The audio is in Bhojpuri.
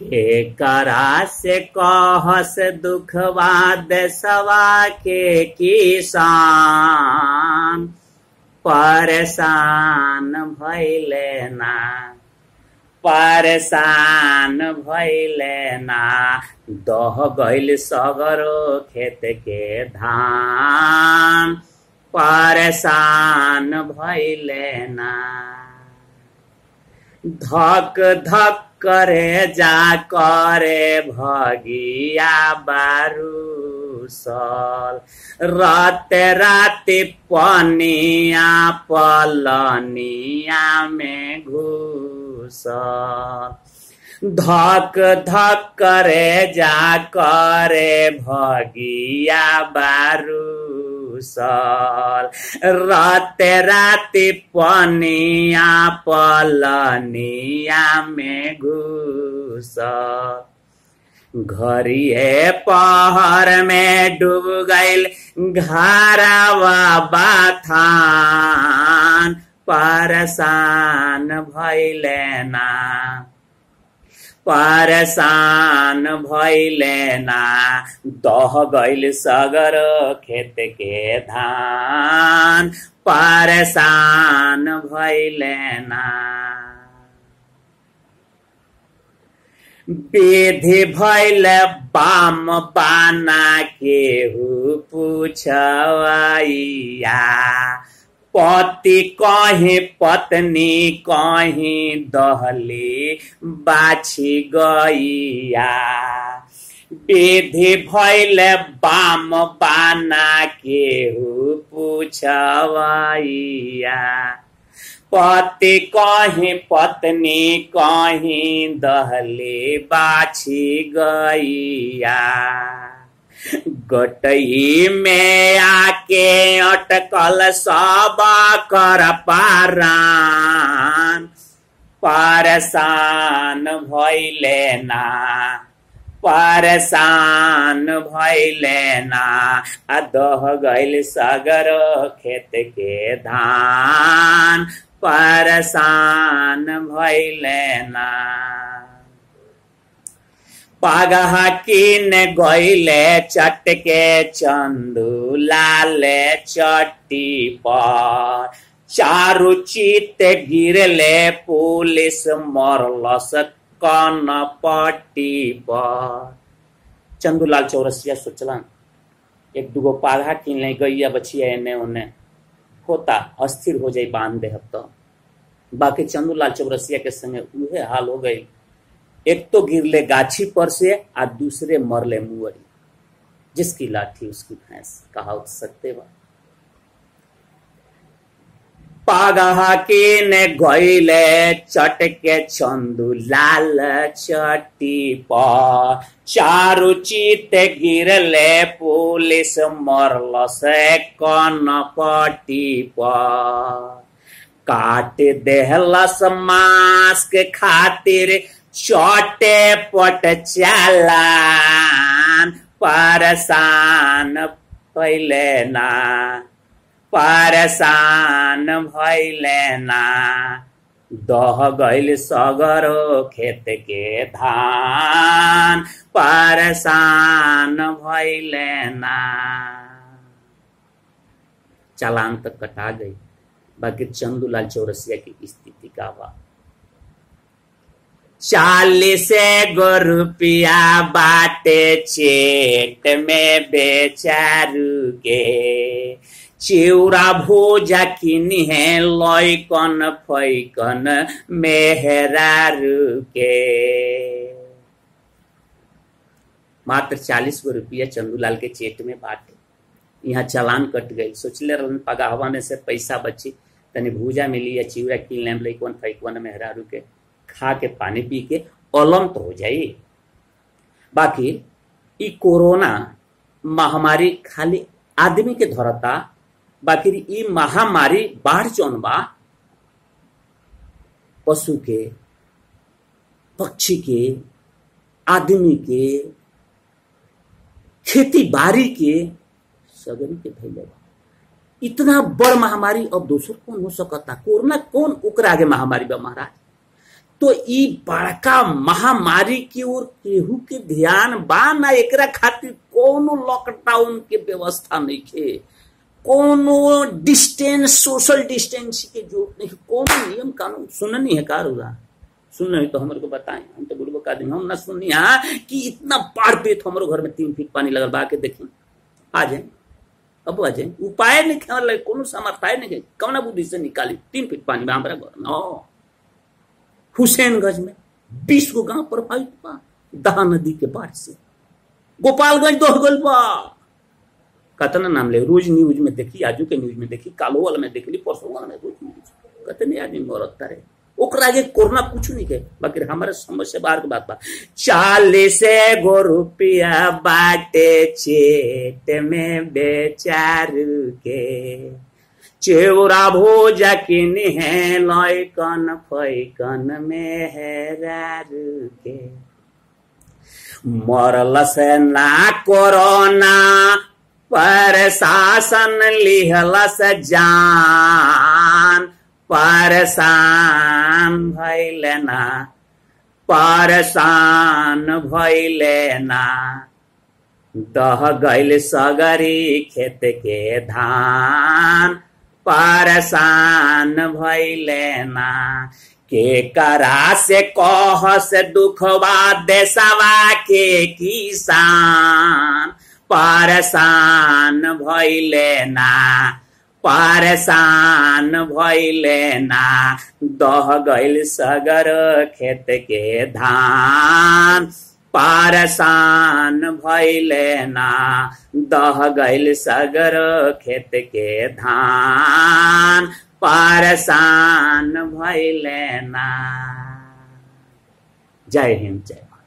के करा से कहस दुखवा देशवा के किसान परेशान भइले ना परेशान भइले ना दह गइल सगरो खेत के धान परेशान भइले ना धक धक करे जा करे भगिया बारूसल राते राते पनिया पलनिया में घुसल धक धक करे जा करे भगिया बारूसल राते राते पनिया पलनिया में घुसल घरिए पहर में डूब गइल घरवा बाथान परेशान भइले ना परेशान भइले ना दह गइल सगर खेत के धान परेशान भइले ना विधि भइल बाम बाना केहू पूछवैया पति कहीं पत्नी कहीं दहली बाछी गैया विधि भइल बाम बाना केहू पूछवैया पति कहीं पत्नी कहीं दहली बाछी गैया गटई में आके अटकल सब कर पारान परेशान भइले ना परेशान भइले ना आ दह गइल सगर खेत के धान परेशान भइले ना पागहा किन गइले चटके चंदू लाले चट्टी पर चारू चित गिरले पुलिस मरलस कन पट्टी पर चंदूलाल चौरसिया सोचलन एक दुगो पागहा किन ले गैया बचिया एने ओने होता अस्थिर हो जाई बांध दे तो बाकी चंदूलाल चौरसिया के संगे उहे हाल हो गई एक तो गिरले गाछी पर से आ दूसरे मरले मुअरी जिसकी लाठी उसकी भैंस कहावत सकते बा पागहा के ने गइले चटके चंदू लाल चट्टी पर चारू चित गिरले पुलिस मरलस कन पट्टी पर काट देहलस मांस के खातिर चोटे पट चालान परेशान भइले ना परेशान भइले ना दह गइल सगरो खेत के धान परेशान भइले ना चालान तक कटा गई बाकी चंदूलाल चौरसिया की स्थिति का बा 40 गो रुपया बाटे चेट में बेचारू के चिउरा भोजा किनी है लैकन फैकन मेहरारू के मात्र 40 गो रुपया चंदूलाल के चेट में बाटे यहाँ चालान कट गई सोचले रहन पगाहवा में से पैसा बची तनी भूजा मिली या चिउरा किन लेम लैकन फैकन मेहरारू के खा के पानी पी के अलम तो हो जाई बाकी ई कोरोना महामारी खाली आदमी के धरता बाकी ई महामारी बाढ़ जौन बा पशु के पक्षी के आदमी के खेती बाड़ी के सगरी के फैले बा इतना बड़ महामारी अब दोसर कौन हो सकता कोरोना कौन ओकरा आगे महामारी बा महाराज तो ई बड़का महामारी की ओर केहू के ध्यान बा ना। एकरा खातिर कोनो लॉकडाउन के व्यवस्था नहीं खे, कोनो डिस्टेंस सोशल डिस्टेंस के जरूरत नहीं, कोनो नियम कानून सुननी है कार हुआ सुन नहीं तो हमारे को बताएं। हम तो बुढ़बो का आदमी हम ना सुनी कि इतना बाढ़ पे तो हमारे घर में 3 फीट पानी लगल बा के देखें आ जाए अब आ जाए। उपाय नहीं खेल कोनो समर्थाय नहीं कौना बुद्धि से निकाली 3 फीट पानी बा हमारा घर में। हुसैनगंज में 20 गो गांव प्रभावित बा दहा नदी के बाढ़ से। गोपालगंज दो गल बा कतना नाम ले रोज न्यूज में देखी, आजू के न्यूज में देखी, कालो वाला में देखली, परसों वाला में रोज न्यूज कतने आदमी मरत तारे। ओकरा आगे कोरोना कुछ नहीं के बाकी हमारे समझ से बाहर की बात बा। 40 गो रुपया बाटे चेट में बेचारू के, चेवरा भोजा किनी है लॉयकन फैकन में है रारू के। मरल से ना कोरोना पर शासन लिहलस जान, परेशान भइले ना परेशान भइले ना, दह गइल सगरी खेत के धान, परेशान भइले ना। के करा से कह से दुखवा देशवा के किसान, परेशान भइले ना परेशान भइले ना, दह गइल सगर खेत के धान, परेशान भइले ना, दह गइल सगर खेत के धान, परेशान भइले ना। जय हिंद जय भारत।